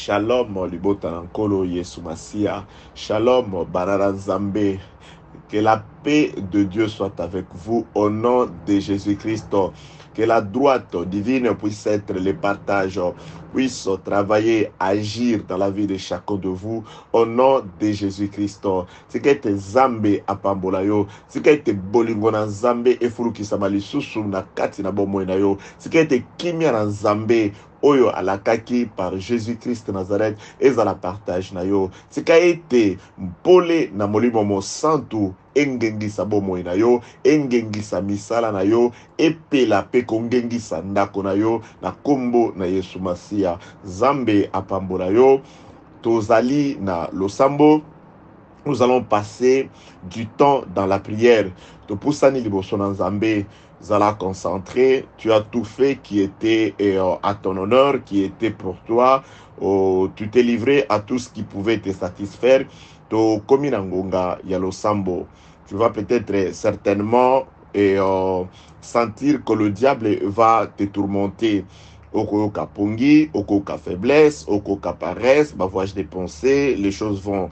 Shalom, libota nankolo Yesu Masia. Shalom, Banara Nzambe. Que la paix de Dieu soit avec vous au nom de Jésus-Christ. Que la droite divine puisse être le partage, puisse travailler, agir dans la vie de chacun de vous au nom de Jésus-Christ. Si que te Zambe apambolayo, si que te bolingo na Zambe efurukisa malisusu na kati na bomoi na yo, si que te kimia na Zambe oyo alakaki par Jésus-Christ Nazareth ezala partage na yo, tika ete mpole na molimo mo santu engengisa bomoi na yo, engengisa misala na yo, epela pe kongengisa ndako na yo na kombo na Yesu Masia. Zambe apambola yo, tozali na losambo. Nous allons passer du temps dans la prière. To pusani liboso na Nzambe, zala concentré. Tu as tout fait qui était à ton honneur, qui était pour toi. Tu t'es livré à tout ce qui pouvait te satisfaire. To kominangonga yalo sambo. Tu vas peut-être certainement sentir que le diable va te tourmenter. Okoka pongi, okoka faiblesse, okoka paresse, bavouage des pensées, les choses vont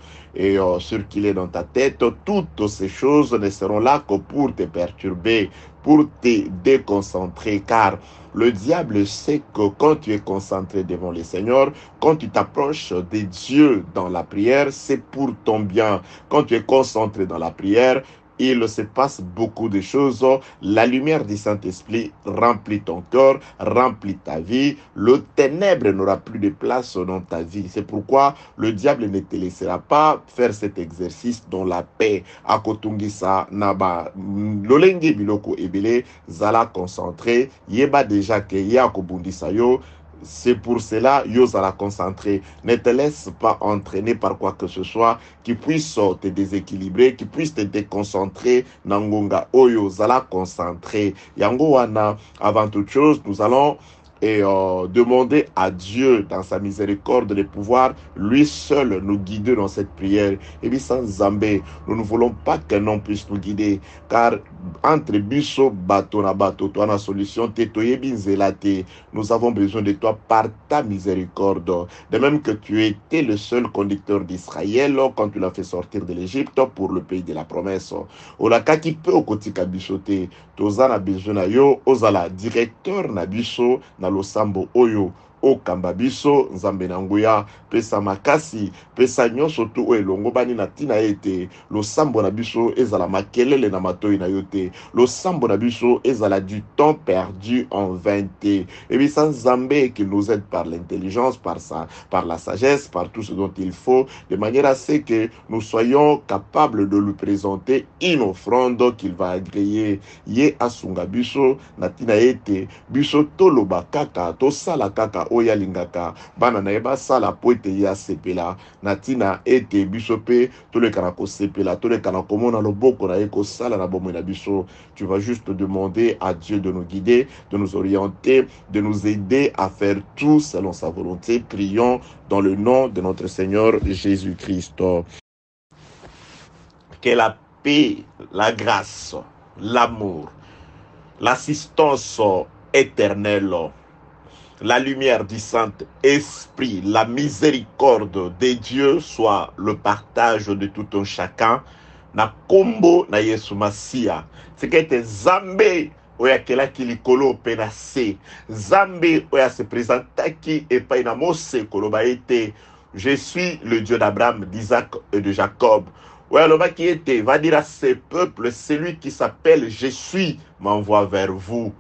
circuler dans ta tête. Toutes ces choses ne seront là que pour te perturber, pour te déconcentrer, car le diable sait que quand tu es concentré devant le Seigneur, quand tu t'approches de Dieu dans la prière, c'est pour ton bien. Quand tu es concentré dans la prière, il se passe beaucoup de choses. La lumière du Saint-Esprit remplit ton cœur, remplit ta vie. Le ténèbre n'aura plus de place dans ta vie. C'est pourquoi le diable ne te laissera pas faire cet exercice dans la paix. Akotungisa naba lolenge biloko ebele zala concentré. Yeba déjà que yakobundisa yo. C'est pour cela, Yos à la concentrer. Ne te laisse pas entraîner par quoi que ce soit qui puisse te déséquilibrer, qui puisse te déconcentrer. Nangonga Oyo, Zala concentrer. Yango wana, avant toute chose, nous allons demander à Dieu dans sa miséricorde de pouvoir lui seul nous guider dans cette prière. Et bien sans Zambé, nous ne voulons pas qu'un homme puisse nous guider, car entre biso bato na bato, toi na solution tetoye binzelate, nous avons besoin de toi par ta miséricorde. De même que tu étais le seul conducteur d'Israël quand tu l'as fait sortir de l'Égypte pour le pays de la promesse. Olaka qui peut au kotika bisote, toza na besoin na yo, ozala directeur na biso na losambo oyo okamba biso Nzambe na nguya pesa makasi pesa nyonso tu o elongo bani na tina ete losambo na biso ezala makelele na matoi na yote, losambo na biso ezala du temps perdu en vain te. Et bien sans Nzambe qui nous aide par l'intelligence, par la sagesse, par tout ce dont il faut, de manière à ce que nous soyons capables de lui présenter une offrande qu'il va agréer. Ye asunga biso na tina ete biso toloba kaka to sala kaka oya lingaka bana na eba sala poete ya sepela natina ete biso pe to le kana ko sepela to le kana komona loboko na eko sala na bomo na biso. Tu vas juste demander à Dieu de nous guider, de nous orienter, de nous aider à faire tout selon sa volonté. Prions dans le nom de notre Seigneur Jésus-Christ. Que la paix, la grâce, l'amour, l'assistance éternelle, la lumière du Saint-Esprit, la miséricorde de Dieu soit le partage de tout un chacun. Na kombo na Yesu Masia. C'est que te Zambe oya kela kilikolo penase. Zambe oya se présenta qui et pas na mose koloba ete. Je suis le Dieu d'Abraham, d'Isaac et de Jacob. Ouais, l'homme qui était va dire à ses peuples, celui qui s'appelle Je suis m'envoie vers vous.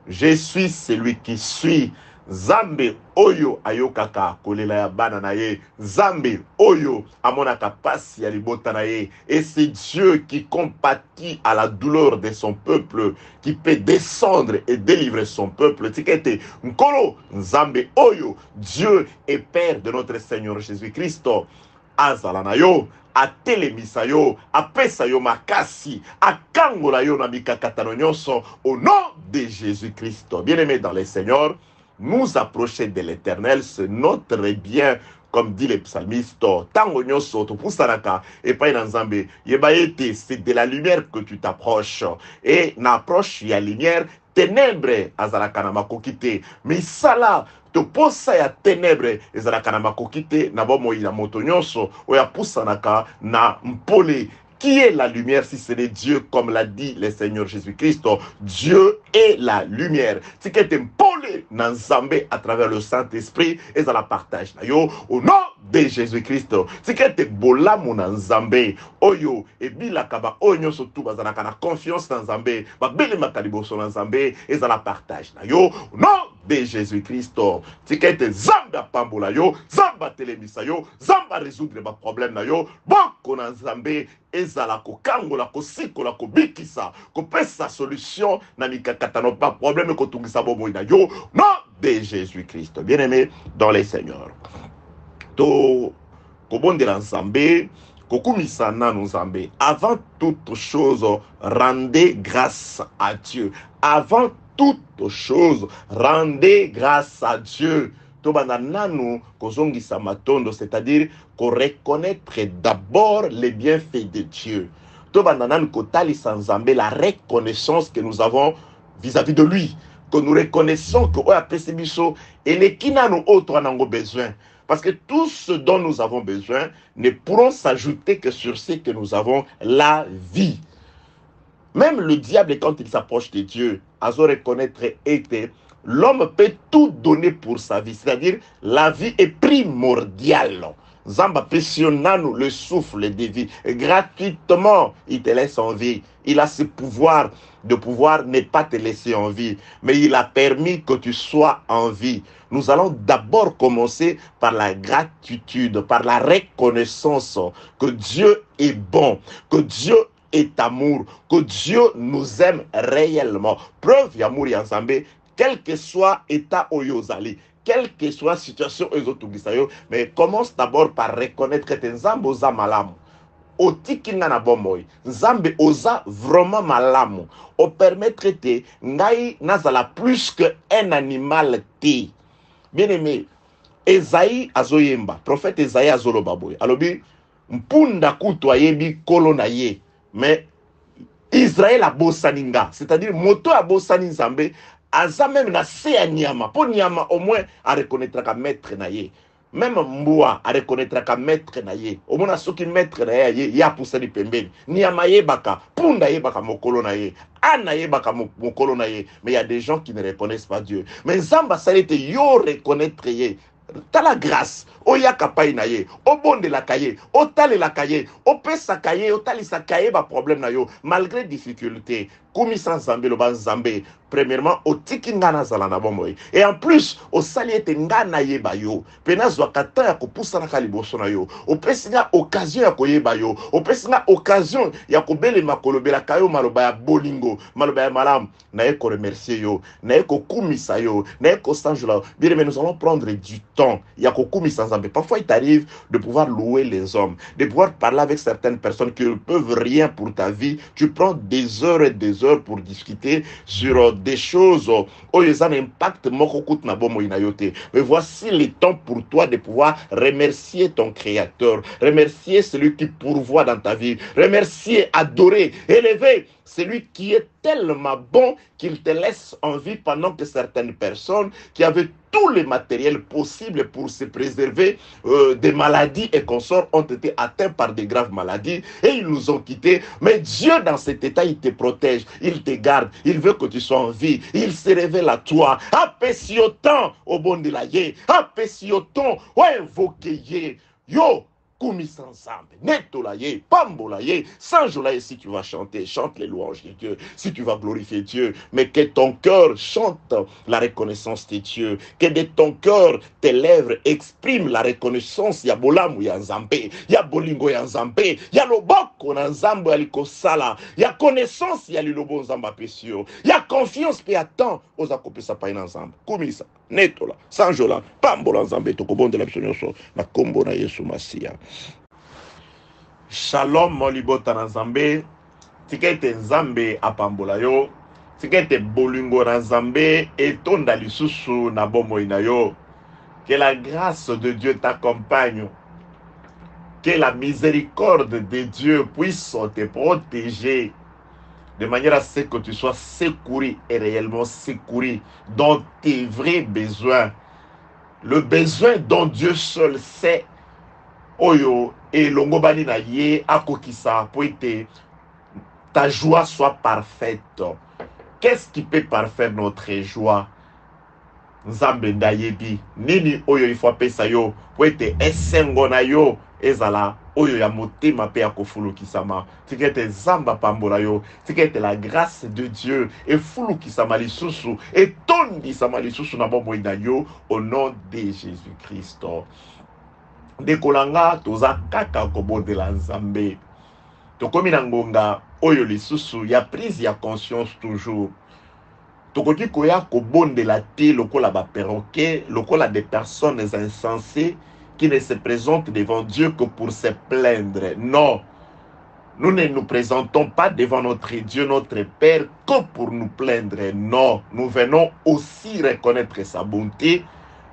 Je suis celui qui suis. Zambe oyo ayokaka kolela ya bana na ye. Zambe oyo amonaka pasi ya libota na ye. Et c'est Dieu qui compatit à la douleur de son peuple, qui peut descendre et délivrer son peuple. Tikete nkolo Zambe oyo, Dieu est Père de notre Seigneur Jésus-Christ. Azala na yo, atelemisa yo, apesa yo makasi, akangola yo na mikakatano nyonso au nom de Jésus-Christ. Bien-aimés dans le Seigneur, nous approcher de l'Éternel, c'est notre bien comme dit les psalmistes, tango nyonso to pusanaka et pas na nzambe yebayete, c'est de la lumière que tu t'approches et n'approche ya lumière ténèbres azalaka na makoki te misala toposa ya ténèbres ezalaka na makoki te na bomoi na moto nyonso oya pusanaka na mpole. Qui est la lumière si ce n'est Dieu, comme l'a dit le Seigneur Jésus-Christ? Dieu est la lumière. C'est qu'elle t'empole dans Zambé à travers le Saint-Esprit et ça la partage. Au nom de Jésus-Christ, c'est qu'elle te bola mon Zambé. Oyo, et bila kaba, oyo surtout, bazana kana confiance dans Zambé, ba bele makalibo son Zambé et ça la partage. Au nom de Jésus-Christ, c'est qu'elle te zamba pambola yo, zamba telemisa yo, zamba résoudre les problèmes na yo, bon qu'on a Zambé. Ezala ko kangola ko sikola ko bikisa ko pesa solution na mikakata no pas problème ko tungisa bobo ina yo nom de Jésus-Christ. Bien-aimé dans les seigneurs, to ko bondela nzambe ko kumisa na nzambe. Avant toute chose, rendez grâce à Dieu. Avant toute chose, rendez grâce à Dieu. C'est-à-dire qu'on reconnaître d'abord les bienfaits de Dieu. La reconnaissance que nous avons vis-à-vis de lui. Que nous reconnaissons que et les qui n'ont autre besoin. Parce que tout ce dont nous avons besoin ne pourront s'ajouter que sur ce que nous avons la vie. Même le diable, quand il s'approche de Dieu, à reconnaître était l'homme peut tout donner pour sa vie. C'est-à-dire, la vie est primordiale. Zamba Pessionnano, le souffle de vie. Gratuitement, il te laisse en vie. Il a ce pouvoir de pouvoir ne pas te laisser en vie. Mais il a permis que tu sois en vie. Nous allons d'abord commencer par la gratitude, par la reconnaissance que Dieu est bon, que Dieu est amour, que Dieu nous aime réellement. Preuve d'amour et ensemble. Quel que soit état oyozali, quelle que soit situation oyotugisayo, mais commence d'abord par reconnaître que nzambe oza malamu. Otikinga na bomoy, nzambe oza vraiment malamu. O permettre te ngai nazala plus que un animal te. Bien aimé, Esaïe azoyemba, prophète Esaïe azolobaboy. Alobi mpunda kutu ayebi kolo na ye, mais Israël a bosaninga, c'est-à-dire moto a bosani nzambe. Aza même na se nyama, po nyama au moins à reconnaître ka maître na ye. Même mboa à reconnaître ka maître na ye. Au moins soki maître na ye ya pusani pembeni. Nyama ye baka, punda ye baka mokolo na ye. Ana ye baka mokolo na ye. Mais il y a des gens qui ne reconnaissent pas Dieu. Mais Zamba salete yo reconnaître ye. T'as la grâce, o yaka pay na ye, o bonde la kaye, o tale la kaye, o pesa kaye, o tali sa kaye ba problème na yo, malgré difficulté, koumi sans zambe lo ban zambe, premièrement, o tiki ngana zala na bomoy, et en plus, o sali ete ngana ye ba yo, pena zwa kata ya ko pusa na kaliboso na yo, o pesi nga occasion ya ko ye ba yo, o pesi nga occasion ya ko bele makolobe la kayo maloba ya bolingo, maloba ya malam, na ye ko remercier yo, na ye ko kumisa yo, na ye ko sanjula, bien mais nous allons prendre du temps. Il y a beaucoup sans zambe. Parfois, il t'arrive de pouvoir louer les hommes, de pouvoir parler avec certaines personnes qui ne peuvent rien pour ta vie. Tu prends des heures et des heures pour discuter sur des choses où ils ont un impact. Mais voici le temps pour toi de pouvoir remercier ton Créateur, remercier celui qui pourvoit dans ta vie, remercier, adorer, élever celui qui est tellement bon qu'il te laisse en vie pendant que certaines personnes qui avaient tous les matériels possibles pour se préserver des maladies et consorts ont été atteints par des graves maladies et ils nous ont quittés. Mais Dieu dans cet état, il te protège, il te garde, il veut que tu sois en vie, il se révèle à toi. Apessiotan au bon de la ye, apessiotan ou invoqué yo. Ensemble, netolaye, pambolaye, sanjolaye. Si tu vas chanter, chante les louanges de Dieu. Si tu vas glorifier Dieu, mais que ton cœur chante la reconnaissance de Dieu. Que de ton cœur, tes lèvres expriment la reconnaissance. Ya bolamu ya nzambe, ya bolingo ya nzambe, ya loboko na nzambe ya likosala, ya connaissance ya lilobo nzamba pesio, ya confiance pe attend aux akopesa pa ina nzambe. Kumisa, netola, sanjola, pambola nzambe tokobonde la bisonyoso na kombo na Yesu Masia. Shalom molibota na nzambe, tikete nzambe apambola yo, tikete bolingo na nzambe etonda lisusu na bomoi na yo. Que la grâce de Dieu t'accompagne. Que la miséricorde de Dieu puisse te protéger de manière à ce que tu sois secouru et réellement secouru dans tes vrais besoins. Le besoin dont Dieu seul sait, oyo et longobani na ye akokisa pour que ta joie soit parfaite. Qu'est-ce qui peut parfaire notre joie? Nzambe ndayebi nini oyo il faut pesa yo pour ete esengo na yo ezala oyo ya motema pe ya kofulukisama tika ete zamba pambola yo tika ete la grâce de Dieu efulukisama lisusu etondisama lisusu na bomoi na yo au nom de Jésus-Christ. Ndekolanga toza kaka kobondela Nzambe tokomi na ngonga oyo lisusu ya prise ya conscience toujours. Tokoki koya kobondela te lokola ba perroquet, lokola des personnes insensées qui ne se présentent devant Dieu que pour se plaindre. Non, nous ne nous présentons pas devant notre Dieu, notre Père, que pour nous plaindre. Non, nous venons aussi reconnaître sa bonté,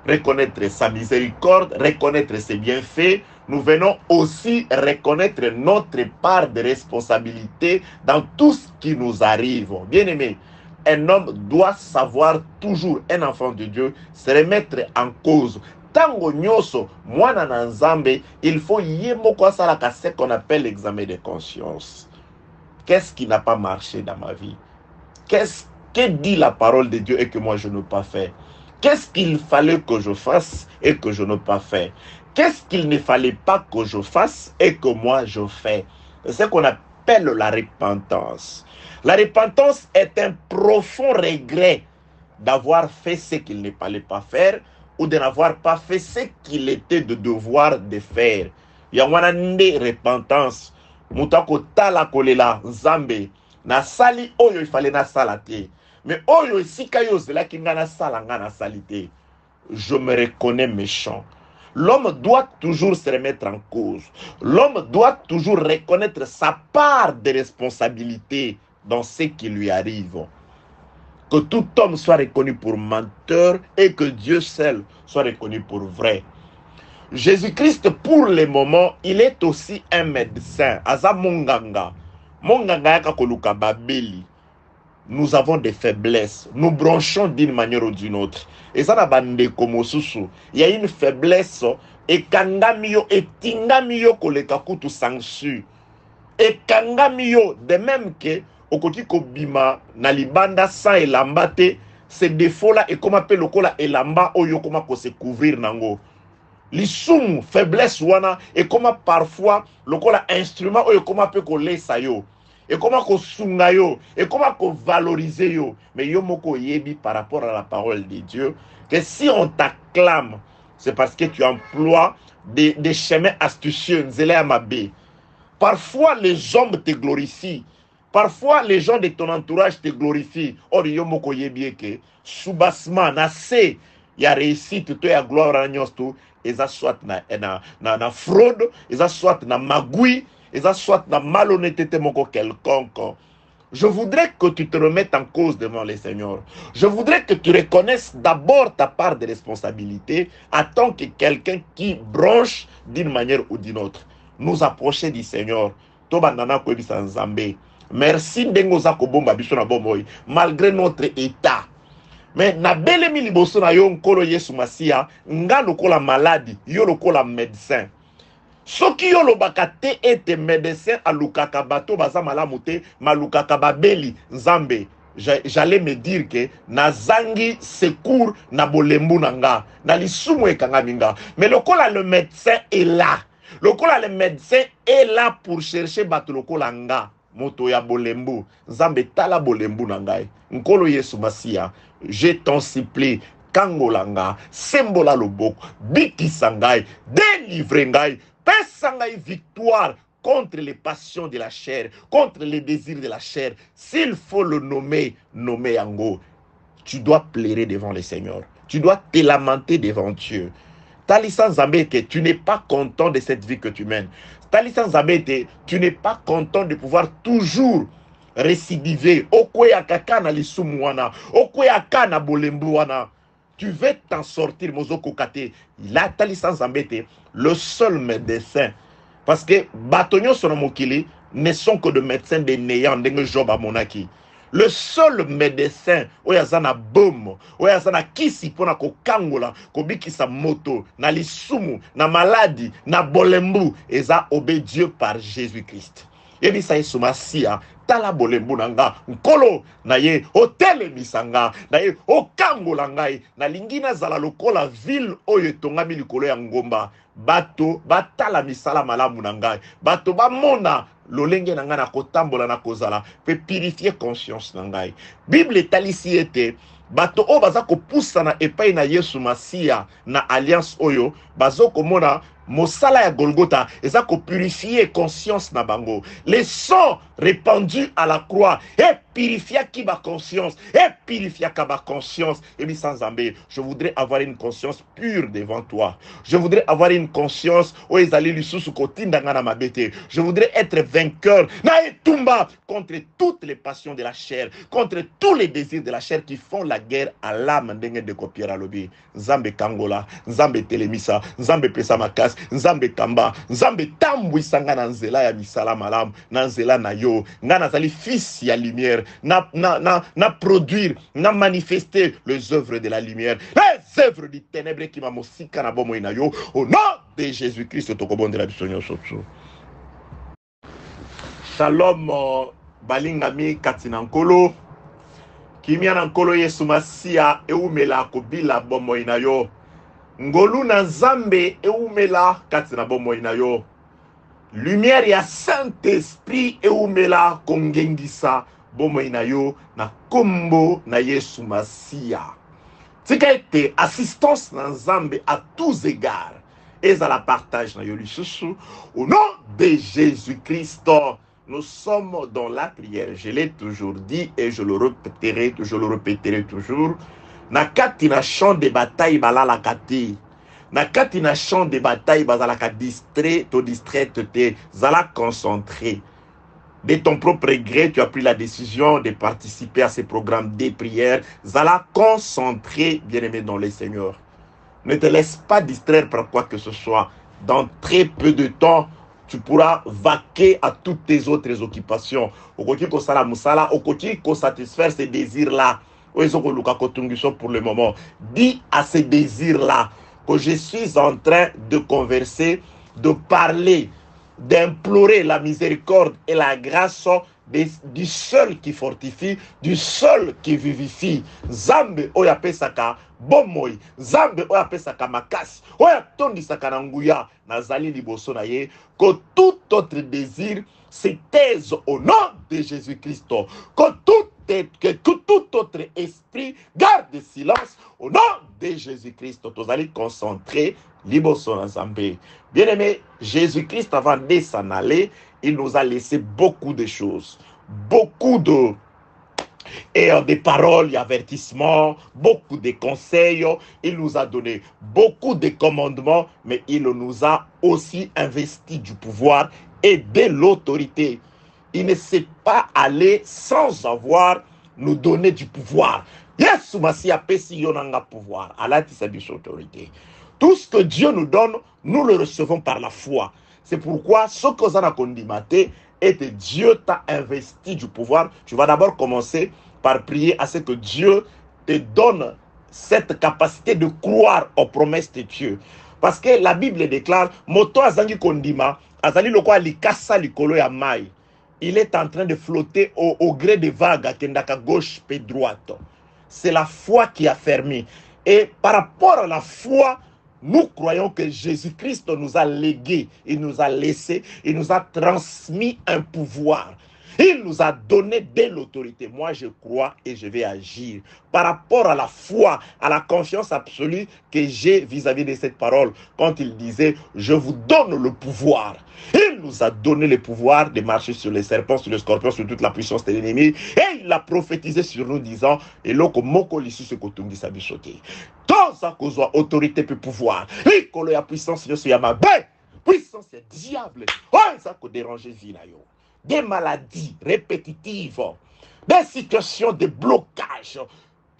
reconnaître sa miséricorde, reconnaître ses bienfaits. Nous venons aussi reconnaître notre part de responsabilité dans tout ce qui nous arrive. Bien-aimés, un homme doit savoir toujours, un enfant de Dieu, se remettre en cause. Tango nyoso, mwana na Nzambe, il faut yemoko salaka ce qu'on appelle l'examen de conscience. Qu'est-ce qui n'a pas marché dans ma vie? Que dit la parole de Dieu et que moi je n'ai pas fait? Qu'est-ce qu'il fallait que je fasse et que je n'ai pas fait? Qu'est-ce qu'il ne fallait pas que je fasse et que moi je fais? C'est ce qu'on appelle la repentance. La repentance est un profond regret d'avoir fait ce qu'il ne fallait pas faire ou de n'avoir pas fait ce qu'il était de devoir de faire. Yangwana nde repentance. Mutako tala kolela Nzambe. Na sali oyo il fallait na salate. Mais oyo isika yo zela kinga na salanga na salite. Je me reconnais méchant. L'homme doit toujours se remettre en cause. L'homme doit toujours reconnaître sa part de responsabilité dans ce qui lui arrive. Que tout homme soit reconnu pour menteur et que Dieu seul soit reconnu pour vrai. Jésus-Christ, pour le moment, il est aussi un médecin. Aza monganga. Monganga yaka koluka babeli. Nous avons des faiblesses. Nous bronchons d'une manière ou d'une autre. Et ça n'a pas de comme il y a une faiblesse. Et kangamio et tingamio koleka kutu sangsu. Et kangamio de même que okoti kobima na libanda sans elamba te, ces défauts là et comme appelle lokola elamba oyo koma ko se couvrir nango. Lisumu faiblesse wana et comme parfois lokola instrument oyo koma pe ko lesa yo. Et comment qu'on sunga yo, et comment qu'on valorise yo. Mais yo moko yebi par rapport à la parole de Dieu, que si on t'acclame, c'est parce que tu emploies des chemins astucieux, nzele amabe. Parfois les hommes te glorifient. Parfois les gens de ton entourage te glorifient. Or yo moko yebi que soubassement na se ya réussite to ya gloire na nyosto, eza soit na fraude, eza soit na magouille. Et ça soit la malhonnêteté quelconque. Je voudrais que tu te remettes en cause devant le Seigneur. Je voudrais que tu reconnaisses d'abord ta part de responsabilité en tant que quelqu'un qui bronche d'une manière ou d'une autre. Nous approcher du Seigneur. Merci d'engoza kobomba biso na bomoy malgré notre état. Mais na belemi liboso na yo nkolo Yesu Masia nga lokola malade yo lokola médecin. Soki yo lobaka te ete médecin alukaka bato baza malamu te malukaka babeli Nzambe, j'allais me dire que nazangi secours na bolembu nanga na lisumu ekanga minga. Mais lokola le médecin est là, lokola le médecin est là pour chercher bato lokola nga moto ya bolembu Nzambe tala bolembu nangai nkolo Yesu Masia, je t'en supplie kangolanga sembola loboko bikisa ngai délivre ngai pesa ngai victoire contre les passions de la chair, contre les désirs de la chair. S'il faut le nommer, nommer yango. Tu dois pleurer devant le Seigneur. Tu dois te lamenter devant Dieu. Talisa Nzambe, tu n'es pas content de cette vie que tu mènes. Talisa Nzambe, tu n'es pas content de pouvoir toujours récidiver. Okoya kaka na lisumu wana, okoya kana bolembu wana. tu veux t'en sortir, Mozoko Kate. Il a tali sans embêter. Le seul médecin. Parce que Batonio Sonomokili ne sont que de médecins des néants, de Job à Monaki. Le seul médecin, oyazana boum, oyazana kisi pona ko kangola, ko bikisa moto, na lisumu, na maladie, na bolembu, eza obé Dieu par Jésus-Christ. Et bisa Masia, tala bolembu nanga, nkolo, na ye, hôtel misanga, na ye, okangola ngai, na lingina zala lokola ville oyo tongami likolo ya ngomba, bato, batala misala malamu nangai, bato ba mona, lolenge na nga na kotambola na kozala pe purifier conscience na ngai. Bible etalisi ete bato o baza kopusa na epai na Yesu Masia na alliance oyo bazo komona mosala ya Golgotha eza ko purifier conscience na bango. Les sang répandus à la croix et purifia qui ba conscience et purifia ka ba conscience. Et bien sans zambé, je voudrais avoir une conscience pure devant toi. Je voudrais avoir une conscience où ezali lisusu kotinda nga na mabete. Je voudrais être vainqueur na etumba contre toutes les passions de la chair, contre tous les désirs de la chair qui font la guerre à l'âme ndenge de kopiera lobi. Nzambe kangola, nzambe telemisa, nzambe pesa makas, nzambe kamba, nzambe tambwisa nga na nzela ya misala malamu, na nzela na yo, nga nazali fils ya lumière, na produire, na manifester les œuvres de la lumière, les œuvres du ténèbre qui m'a mosika na bomo ina yo, au nom de Jésus-Christ tokobondela biso nyonso tso. Shalom balingami katina nkolo kimia na nkolo Yesu Masia eumela kobila bomo ina yo. Ngolu na Nzambe eumela katina bomo ina yo. Lumière ya Saint-Esprit eumela kongengisa bomo ina yo na kombo na Yesu Masia. Tika ete assistance na Nzambe à tous égards. Et à la partage na yo lisusu au nom de Jésus-Christ. Nous sommes dans la prière. Je l'ai toujours dit et je le répéterai toujours. Nakati na champ de bataille balala kati. Nakati na champ de bataille bazalaka distrait, to distraite te zala concentré. De ton propre gré, tu as pris la décision de participer à ces programmes de prière. Zala concentré, bien-aimé dans les Seigneurs. Ne te laisse pas distraire par quoi que ce soit. Dans très peu de temps, tu pourras vaquer à toutes tes autres occupations. Okoki ko sala musala, okoki ko satisfaire ces désirs-là. Pour le moment, dis à ces désirs-là que je suis en train de converser, de parler, d'implorer la miséricorde et la grâce du seul qui fortifie, du seul qui vivifie. Zambe oya pesaka bomoi, Zambe oya pesaka makasi, oya tondi saka nanguya, nazali liboso na ye, que tout autre désir se taise au nom de Jésus-Christ, que tout autre esprit garde silence au nom de Jésus-Christ. Tozali concentré liboso na Zambe. Bien-aimé, Jésus-Christ avant de s'en aller, il nous a laissé beaucoup de choses, beaucoup des paroles et avertissements, beaucoup de conseils. Il nous a donné beaucoup de commandements, mais il nous a aussi investi du pouvoir et de l'autorité. Il ne s'est pas allé sans avoir nous donné du pouvoir. Yesu Masia pesi yonanga pouvoir. Allah sa autorité. Tout ce que Dieu nous donne, nous le recevons par la foi. C'est pourquoi ce que vous avez condimate est que Dieu t'a investi du pouvoir. Tu vas d'abord commencer par prier à ce que Dieu te donne cette capacité de croire aux promesses de Dieu. Parce que la Bible déclare, moto azangi kondima, azali lokwa likasa likolo ya mai. Il est en train de flotter au gré des vagues, à kendaka gauche et droite. C'est la foi qui a fermé. Et par rapport à la foi, nous croyons que Jésus-Christ nous a légué, il nous a laissé, il nous a transmis un pouvoir. Il nous a donné de l'autorité. Moi, je crois et je vais agir par rapport à la foi, à la confiance absolue que j'ai vis-à-vis de cette parole. Quand il disait, je vous donne le pouvoir. Il nous a donné le pouvoir de marcher sur les serpents, sur les scorpions, sur toute la puissance de l'ennemi. Et il l'a prophétisé sur nous disant, et là, comme moko lissu se kotungi sa bichoté. Dans sa cause, autorité puis pouvoir. Et quand la puissance, je suis à ma baie. Puissance, c'est diable. Oh, ça peut déranger vie là, yo. Des maladies répétitives, des situations de blocage,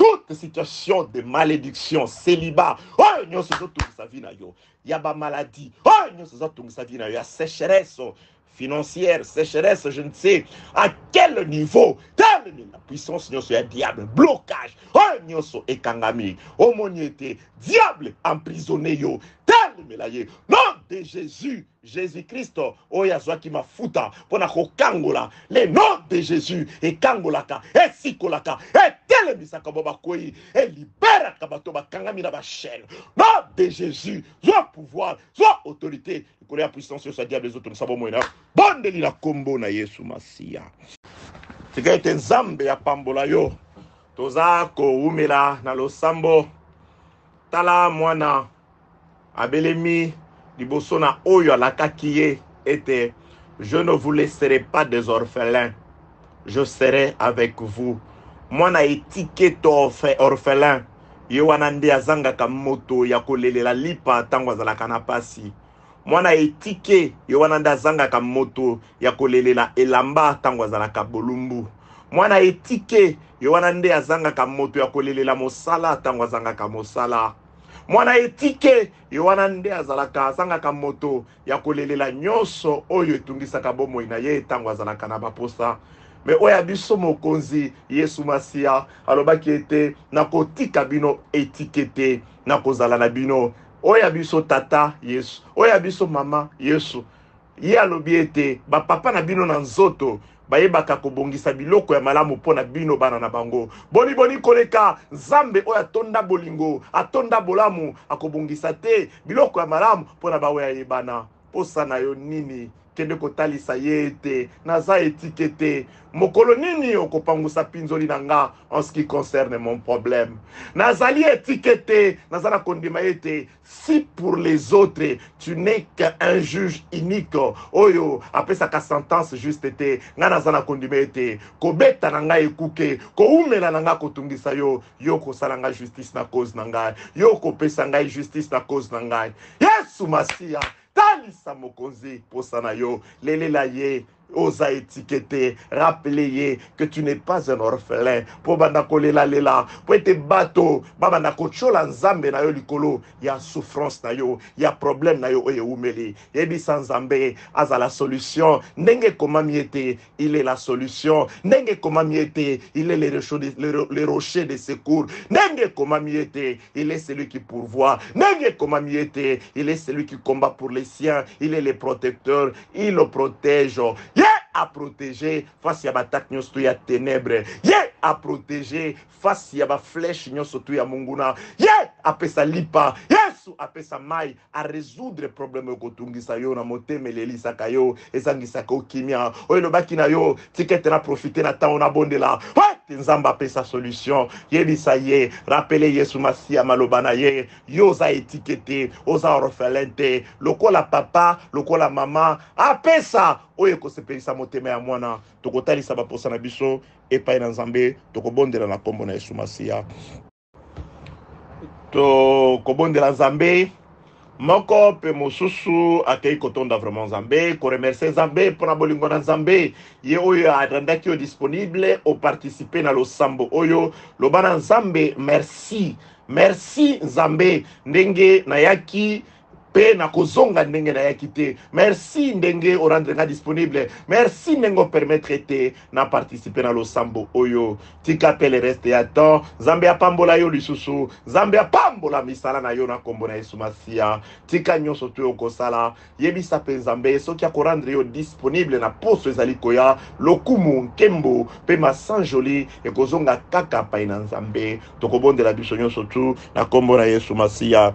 toute situation de malédiction, célibat, oh, nous sommes tous sa vie na yo. Y a ba maladie, oh, nous sommes tous sa vie na yo. Y a sécheresse financière, sécheresse, je ne sais à quel niveau. La puissance, nous sommes diable, blocage, oh, nous sommes ekangami, oh, mon été, diable emprisonné yo. Non de Jésus, Jésus-Christ, oh yazwa qui m'a fouta, pour na kangola, le nom de Jésus, et kangolaka, et sikolaka, et telemisaka boba koi, et libère kabato ba kangami na ba chaîne. Nom de Jésus, soit pouvoir, soit autorité, que la puissance sur sa diable les autres, nous savons moins. Bonne de la combo na Yesu Masia. C'est que t'es nzambe ya pambola yo, toza ko umela na lo sambo, tala mwana. Abelemi liboso na oyo alakakiye était je ne vous laisserai pas des orphelins, je serai avec vous. Mwana étiquette orphelin ye wana nde azangaka moto ya kolelela lipa tango azalaka na pasi. Mwana étiquette ye wana nde azangaka moto ya kolelela elamba tango azalaka bolumbu. Mwana étiquette ye wana nde azangaka moto ya kolelela mosala tango azangaka mosala. Mwana etike yowana nde azalaka azangaka moto ya kolelela nyonso oyo etungisaka bomoi na ye tango azalaka na baposa. Me oya biso mokonzi Yesu Masia alobaki ete nakotika bino etikete nakozala na bino. Oya biso tata Yesu, oya biso mama Yesu. Ye alobi ete ba papa na bino na nzoto bayebaka kobongisa biloko ya malamu pona bino bana na bango. Boni koleka Nzambe oya tonda bolingo, atonda bolamu akobongisa te biloko ya malamu pona bawe ya yebana. Posa na yo nini kende kotalisa yete naza étiqueté mokolo nini okopangusa pinzoli nanga en ce qui concerne mon problème. Nazali étiqueté nazana kondima yete si pour les autres tu n'es qu'un juge unique oyo apesa ka sentence juste te nga nazana kondima yete kobeta nanga ekuke ko umela nanga kotungisa yo yo kosala nga justice na cause nanga yo kopesa ngai justice na cause nanga. Yesu Masia talisa mokonzi posana yo lelela ye osa étiqueté, rappelez que tu n'es pas un orphelin. Pour bandako lela lela, pour être bateau, babandako chola nzambe na yo likolo, y a souffrance na yo, y a problème na yo oye umeli. Yebi sans nzambe, aza la solution. Nenge koma miete, il est la solution. Nenge koma miete, il est le rocher de secours. Nenge koma miete, il est celui qui pourvoit. Nenge koma miete, il est celui qui combat pour les siens. Il est le protecteur, il le protège. À protéger face à l'attaque nyoso ya ténèbres. À protéger face à la flèche nyoso ya munguna. À pesa lipa. Yesu a pesa mai à résoudre problème ko tungisa yo na moteme lelisa kayo ezangisa ko kimia. Oyo baki na yo tikete na profiter na temps on a bondela. Nzamba pesa solution. Yebisa ye rappelez Yesu Masia malobana ye yoza étiqueté oza orphelin lokola papa lokola mama apesa oyo kosepelisa motema ya mwana tokotalisa baposa na biso epai na Nzambe tokobondela na kombo na Yesu Masia tokobondela Nzambe moko pe mosusu akei kotonda vraiment Nzambe ko remercier Nzambe pona bolingo na Nzambe ye oyo adandaki yo disponible o participer na losambo oyo lobana Nzambe merci Nzambe ndenge na yaki pe na kozonga ndenge na yakite. Merci ndenge o rendre nga disponible. Merci ndenge permettre te na participer na losambo oyo. Tika pe le reste ya temps. Nzambe apambola yo lisusu. Nzambe apambola misala na yo na kombo na Yesu Masia. Tika nyonso to yo kosala. Yebisa pe Nzambe soki ko rendre yo disponible na poso ezali koya lokumu nkembo pe masanjoli e kozonga kaka pa ina Nzambe. Tokobondela biso nyonso tu na kombo na Yesu Masia.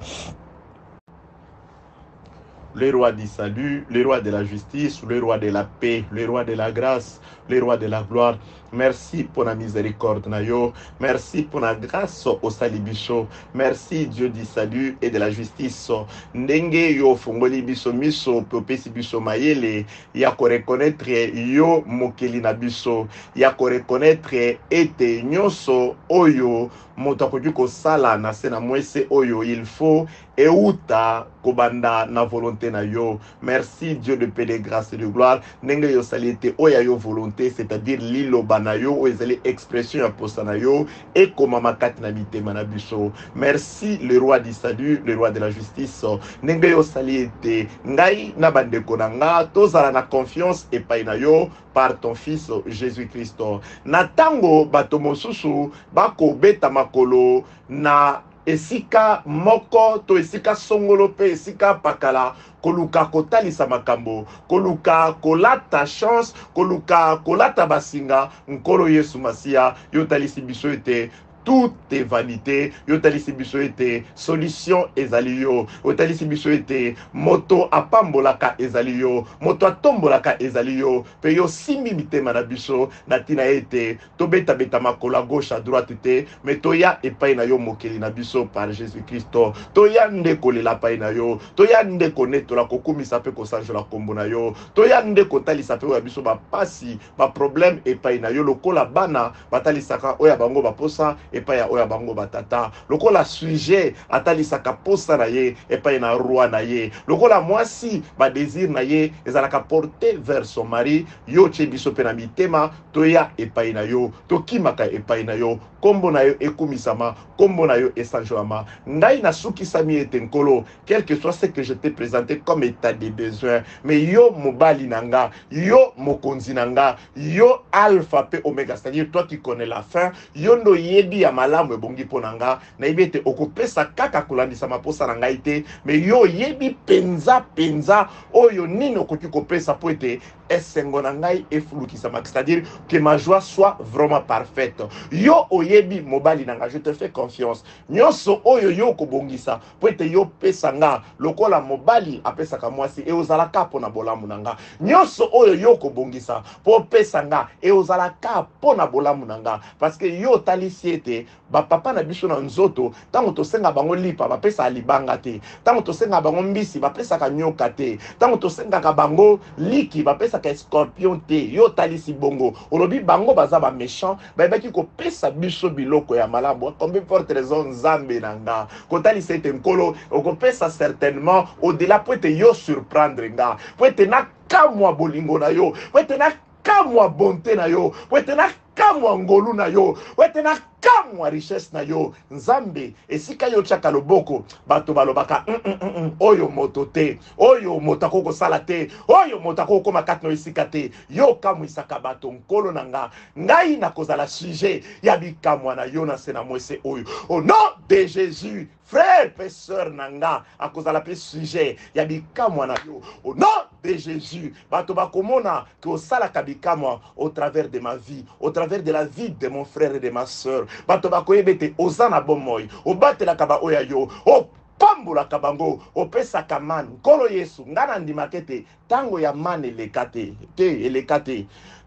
Le roi du salut, le roi de la justice, le roi de la paix, le roi de la grâce, le roi de la gloire. Merci pour la miséricorde na yo. Merci pour la grâce au salibiso. Merci Dieu du salut et de la justice. Ndenge yo fongoli biso miso popesi biso mayele ya ko reconnaître yo mokeli na biso ya ko reconnaître ete nyonso oyo moto akoki kosala na se na mwese oyo il faut euta kobanda na volonté volonté na yo. Merci Dieu de paix, de grâce et de gloire. Nenge yo salite oya yo volonté, c'est-à-dire lilo banayo ou ezali expression ya posanayo et comme makati na mitema na biso. Merci le roi du salut, le roi de la justice. Nenge yo salite ngai na bandeko na nga tozala na confiance epai na yo par ton fils Jésus-Christ. Na tango bato mosusu bako beta makolo na esika moko to esika songolo pe esika pakala koluka kotalisa makambo koluka kolata chance koluka kolata basinga nkolo Yesu Masia yo talisi biso ete tout est vanité. Yo talisi biso ete solution ezali yo. Yo talisi biso ete moto apambolaka ezali yo. Moto atombolaka ezali yo. Pe yo simbi mitema na biso na tina ete to beta beta makola gauche à droite te mais toya epai na yo mokeli na biso par Jésus-Christ. Toya ndeko lela pai na yo. Toya ndeko neto la kokumisa pe kosanjola kombo na yo. Toya ndeko talisa pe ya biso ba pasi ba problème epai na yo lokola bana batalisaka oya bango baposa epai ya oya bango batata lokola sujet atalisaka posa na ye epai na roi na ye lokola mwasi ba désir na ye ezalaka porter vers son mari yo tche biso pe na mitema toya epai na yo tokimaka epai na yo kombo na yo ekumisama kombo na yo esanjolama ngai na sukisami ete nkolo quel que soit ce que je t'ai présenté comme état de besoin mais yo mobali nanga yo mokonzi nanga yo alpha pe omega c'est-à-dire toi qui connais la fin yo ndo yebi ya malamu ebongi ponanga na yebi ete okopesa kaka kolandisa maposa na ngai te mais yo yebi penza oyo nini okoki kopesa po ete esengo na ngai efulukisama c'est-à-dire que ma joie soit vraiment parfaite yo oyebi mobali nanga je te fais confiance nyonso oyo yo kobongisa po ete yo pesa nga lokola mobali apesaka mwasi e ozalaka pona bolamu nanga nyonso oyo yo kobongisa po pesa nga e ozalaka pona bolamu nanga parce que yo talisi ete ba papa na biso na nzoto tango tosenga bango lipa bapesa libanga te tango tosenga bango mbisi bapesaka nyoka te tango tosenga bango liki bapesaka scorpion te yo talisi bongo olobi bango baza ba méchant bayebaki kopesa biso biloko ya malamu combien forte raison nzambe nanga kotalisa ete nkolo okopesa certainement au-delà po ete yo surprendre nga po ete na kamwa bolingo na yo po ete na kamwa bonté na yo po ete na kamwa ngolu na yo po ete na kamwa richesse na yo nzambe esika yo tshaka loboko bato balobaka oyo moto te oyo moto akoko sala te oyo moto akoko makati no esika te yo kamwisaka bato nkolo na nga ngai na kozala sujet ya bikamwa na yo na sena mwese oyo au nom de Jésus frère et sœur nanga akozala pe sujet ya bikamwa na yo au nom de Jésus bato bakomona que osalaka bikamwa au travers de ma vie au travers de la vie de mon frère et de ma sœur bato bakoyebete ozana bomoi obatelaka ba oya yo pambolaka bango opesaka mani nkolo Yesu ngana ndimaka ete tango ya mani elekate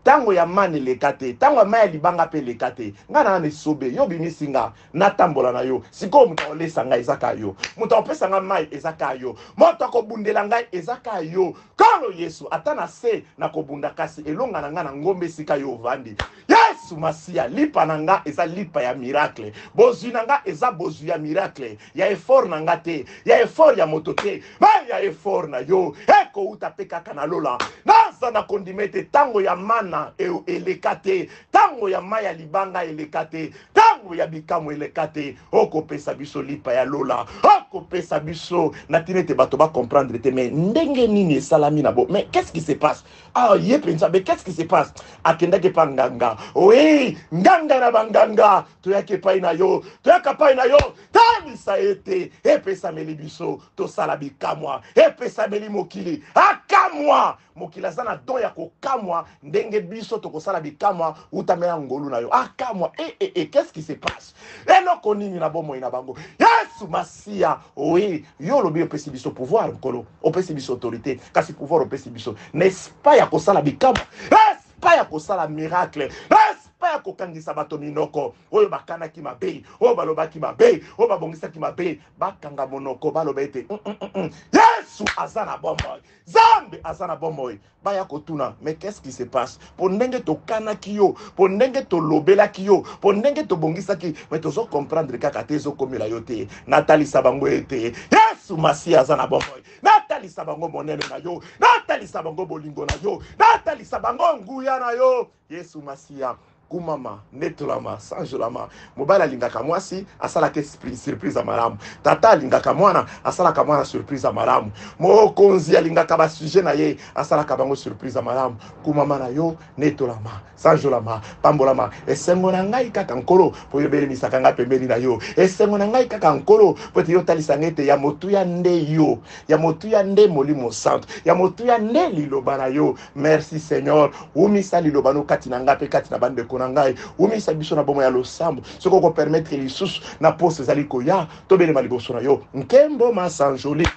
tango ya mani lekate tango ya libanga pe lekate ngana na sobe yo bimisinga na tambola na yo siko muto olesa ngai ezaka yo muto opesa nga mai ezaka yo moto akobundela ngai ezaka yo kalo Yesu atana se na kobunda kasi elonga na nga na ngombe sika yo vandi Yesu Masia lipa na nga eza lipa ya miracle bozu na nga eza bozu ya miracle ya effort na nga te ya effort ya moto te mai ya effort na yo eko utapeka kana lola naza na kondimete tango ya mana elekate tango ya maya libanga elekate tango ya bikamo elekate okopesa biso lipa ya lola okopesa biso na tinete bato ba comprendre te mais ndenge nini salami na bo mais qu'est-ce qui se passe pensa mais qu'est-ce qui se passe akenda ke panganga oui nganga na banganga to yake pai na yo tani saete epesa meli biso to sala bikamwa epesa meli mokili akamwa mokila zana don ya kokamwa ndenge biso to kosala bikamwa utamela ngolu na yo akamwa qu'est-ce qui se passe eloko nini na bomo ina bango Yesu Masia oui yo lobi opesi biso pouvoir nkolo opesi biso autorité kasi pouvoir opesi biso n'est-ce pas ya kosala bikamwa n'est-ce pas ya kosala miracle pas ya kokangisa bato minoko oyo bakanaki mabe oyo balobaki mabe oyo babongisaki mabe bakanga monoko baloba ete Yesu azana bomoi Zambe azana bomoi baya kotuna mais qu'est-ce qui se passe po ndenge to kanaki yo po ndenge to lobelaki yo po ndenge to bongisaki mais tozo comprendre kaka tezo komela yo te Nathalie Sabango ete Yesu Masia azana bomoi natalisa bango monene na yo, natalisa bango bolingo na yo, natalisa bango nguya na yo. Yesu Masiya, kumama, netolama, sanjolama. Mobala lingaka mwasi, asala ke surprise a malamu. Tata lingaka mwana, asala ka mwana surprise a malamu. Mokonzi alingaka ba sujet na ye, asala ka bango surprise a malamu. Kumama na yo, netolama, sanjolama, pambolama. Esengo na ngai kaka nkolo, po yobele misaka nga pembeni na yo. Esengo na ngai kaka nkolo, po te yo talisa ngete ya motu ya nde yo, ya motu ya nde molimo santo, ya motu ya nde liloba na yo. Merci Seigneur. Umisa liloba no kati na nga pe kati na bande konangai. Umisa biso na bomo ya losambo. Soko ko permettre lisusu na pose zali koya, tobele maliboso na yo. Nkembo masanjoli.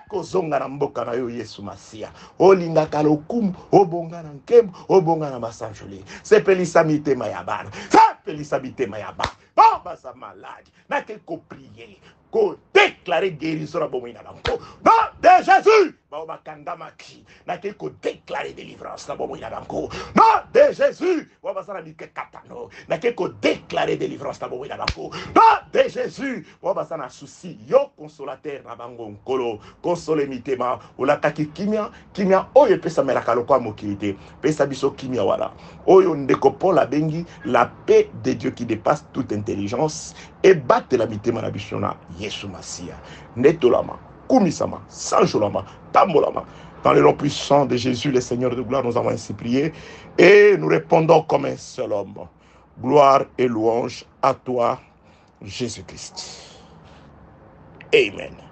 Kozonga na mboka na yo Yesu Masiya. Olinga kalokum, obonga na nkembo, obonga na masanjoli. Sepelisa mitema ya bana. Sepelisa mitema ya bana. Baba sa malade. Na ke ko prier. Ko déclarer guérison na bomo ina banko. Nom de Jésus. Ba kangama ki. Na ke ko déclarer délivrance na bomo ina banko. Nom de Jésus. Ba sa na mike katano. Na ke ko déclarer délivrance na bomo ina banko. Nom de Jésus. Ba sa na souci yo consolateur na bango nkolo. Console mitema. Ola kaki kimia, kimia oyo pesa melaka lokwa mokilité. Pesa biso kimia wala. Oyo ndeko Paul abengi la paix de Dieu qui dépasse toute intelligence et batte la mitema na bishona Yesu Masiya. Netolama, kumisama, sanjolama, tambolama. Dans le nom puissant de Jésus, le Seigneur de gloire, nous avons ainsi prié et nous répondons comme un seul homme. Gloire et louange à toi, Jésus-Christ. Amen.